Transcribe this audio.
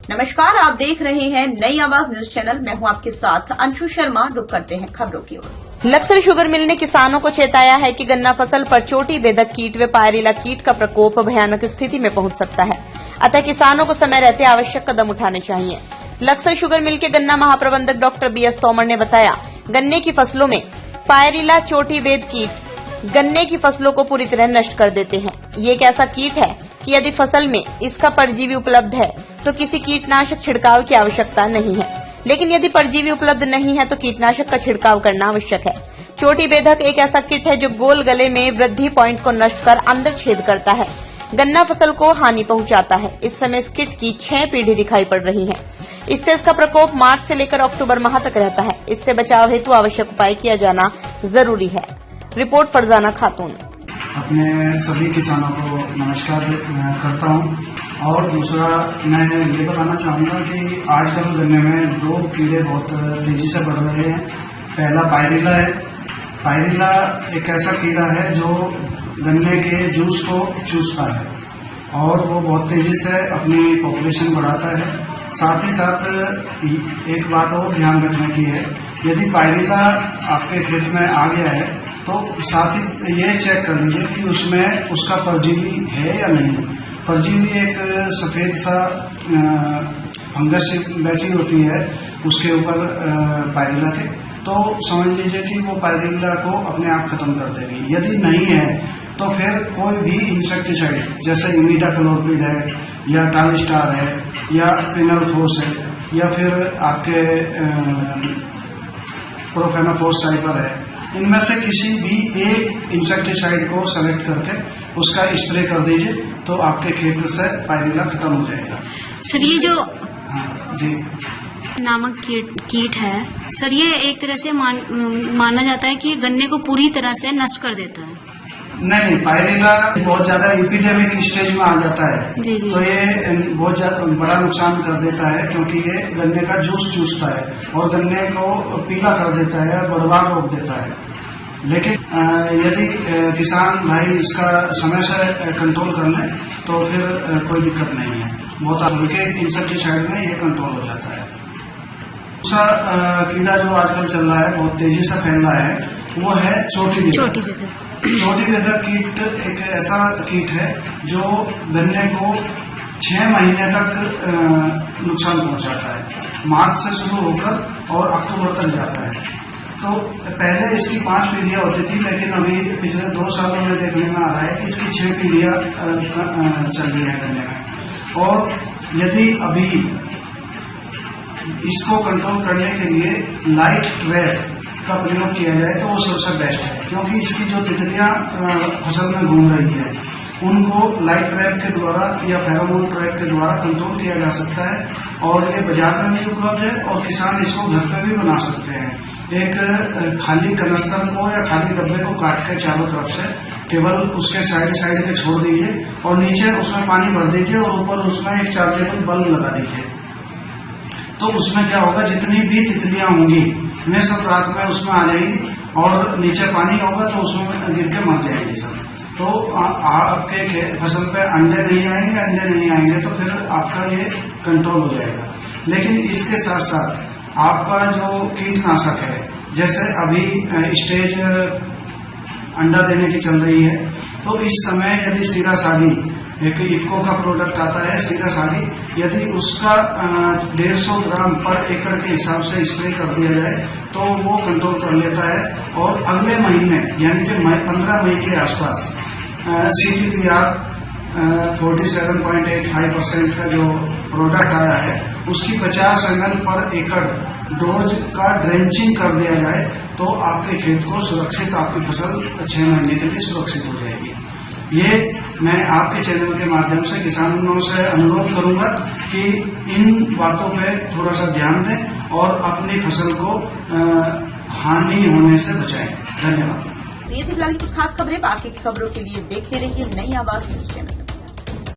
नमस्कार, आप देख रहे हैं नई आवाज न्यूज चैनल। मैं हूं आपके साथ अंशु शर्मा। रुक करते हैं खबरों की ओर। लक्सर शुगर मिल ने किसानों को चेताया है कि गन्ना फसल पर चोटी बेधक कीट व पायरिला कीट का प्रकोप भयानक स्थिति में पहुंच सकता है, अतः किसानों को समय रहते आवश्यक कदम उठाने चाहिए। लक्सर शुगर मिल के गन्ना महाप्रबंधक डॉक्टर BS तोमर ने बताया, गन्ने की फसलों में पायरिला चोटी बेध कीट गन्ने की फसलों को पूरी तरह नष्ट कर देते हैं। ये एक ऐसा कीट है कि यदि फसल में इसका परजीवी उपलब्ध है तो किसी कीटनाशक छिड़काव की आवश्यकता नहीं है, लेकिन यदि परजीवी उपलब्ध नहीं है तो कीटनाशक का छिड़काव करना आवश्यक है। चोटी बेधक एक ऐसा कीट है जो गोल गले में वृद्धि पॉइंट को नष्ट कर अंदर छेद करता है, गन्ना फसल को हानि पहुंचाता है। इस समय इस कीट की 6 पीढ़ी दिखाई पड़ रही है। इससे इसका प्रकोप मार्च से लेकर अक्टूबर माह तक रहता है। इससे बचाव हेतु आवश्यक उपाय किया जाना जरूरी है। रिपोर्ट फरजाना खातून। अपने सभी किसानों को नमस्कार करता हूं। और दूसरा मैं ये बताना चाहूँगा कि आजकल गन्ने में 2 कीड़े बहुत तेजी से बढ़ रहे हैं। पहला पायरिला है। पायरिला एक ऐसा कीड़ा है जो गन्ने के जूस को चूसता है और वो बहुत तेजी से अपनी पॉपुलेशन बढ़ाता है। साथ ही साथ एक बात और ध्यान रखने की है, यदि पायरिला आपके खेत में आ गया है तो साथ ही ये चेक कर लीजिए कि उसमें उसका परजीवी है या नहीं। परजीवी एक सफेद सा फंगस बैठी होती है उसके ऊपर पायरिला के, तो समझ लीजिए कि वो पायरिला को अपने आप खत्म कर देगी। यदि नहीं है तो फिर कोई भी इंसेक्टिसाइड जैसे इमिडाक्लोपिड है या टालिस्टार है या फिनलफोस है या फिर आपके प्रोफेनाफोस साइपर है, इनमें से किसी भी एक इंसेक्टिसाइड को सेलेक्ट करके उसका स्प्रे कर दीजिए तो आपके खेत से पायरिला खत्म हो जाएगा। सर ये जो जी नामक कीट है सर, ये एक तरह से माना जाता है कि गन्ने को पूरी तरह से नष्ट कर देता है। नहीं, पायरिला बहुत ज्यादा एपिडेमिक स्टेज में आ जाता है। जी। तो ये बहुत ज्यादा बड़ा नुकसान कर देता है क्योंकि ये गन्ने का जूस चूसता है और गन्ने को पीला कर देता है, बढ़वार रोक देता है। लेकिन यदि किसान भाई इसका समय से कंट्रोल कर ले तो फिर कोई दिक्कत नहीं है। बहुत हल्के इंसेक्टिसाइड में ये कंट्रोल हो जाता है। दूसरा कीड़ा जो आजकल चल रहा है, बहुत तेजी से फैल रहा है, वो है चोटी बेधक। चोटी बेधक कीट एक ऐसा कीट है जो गन्ने को 6 महीने तक नुकसान पहुंचाता है। मार्च से शुरू होकर और अक्टूबर तक जाता है। तो पहले इसकी 5 पीढ़ियां होती थी, लेकिन अभी पिछले 2 सालों में देखने में आ रहा है कि इसकी 6 पीढ़ियां चल रही है गन्ने में। और यदि अभी इसको कंट्रोल करने के लिए लाइट ट्रैप का प्रयोग किया जाए तो वो सबसे बेस्ट है, क्योंकि इसकी जो तितलियां फसल में घूम रही है उनको लाइट ट्रैप के द्वारा या फेरोमोन ट्रैप के द्वारा कंट्रोल किया जा सकता है। और ये बाजार में भी उपलब्ध है और किसान इसको घर पे भी बना सकते हैं। एक खाली कनस्तर को या खाली डब्बे को काट के चारों तरफ से केवल उसके साइड पे छोड़ दीजिए और नीचे उसमें पानी भर दीजिए और ऊपर उसमें एक चार्जेबल बल्ब लगा दीजिए। तो उसमें क्या होगा, जितनी भी तितलियां होंगी वे सब रात में उसमें आ जाएंगी और नीचे पानी होगा तो उसमें गिर के मर जाएंगी सब। तो आपके फसल पे अंडे नहीं आएंगे तो फिर आपका ये कंट्रोल हो जाएगा। लेकिन इसके साथ साथ आपका जो कीटनाशक है, जैसे अभी स्टेज अंडा देने की चल रही है, तो इस समय यदि सीरा सादी एक इफको का प्रोडक्ट आता है सीरा सादी, यदि उसका 150 ग्राम पर एकड़ के हिसाब से स्प्रे कर दिया जाए तो वो कंट्रोल कर लेता है। और अगले महीने यानी कि 15 मई के आसपास CTPR 47.85% का जो प्रोडक्ट आया है उसकी 50 ml पर एकड़ डोज का ड्रेंचिंग कर दिया जाए तो आपके खेत को सुरक्षित, आपकी फसल 6 महीने के लिए सुरक्षित हो जाएगी। ये मैं आपके चैनल के माध्यम से किसानों से अनुरोध करूंगा कि इन बातों पे थोड़ा सा ध्यान दें और अपनी फसल को हानि होने से बचाएं। धन्यवाद। ये थी फिलहाल कुछ खास खबरें। बाकी की खबरों के लिए देखते रहिए नई आवाज न्यूज चैनल।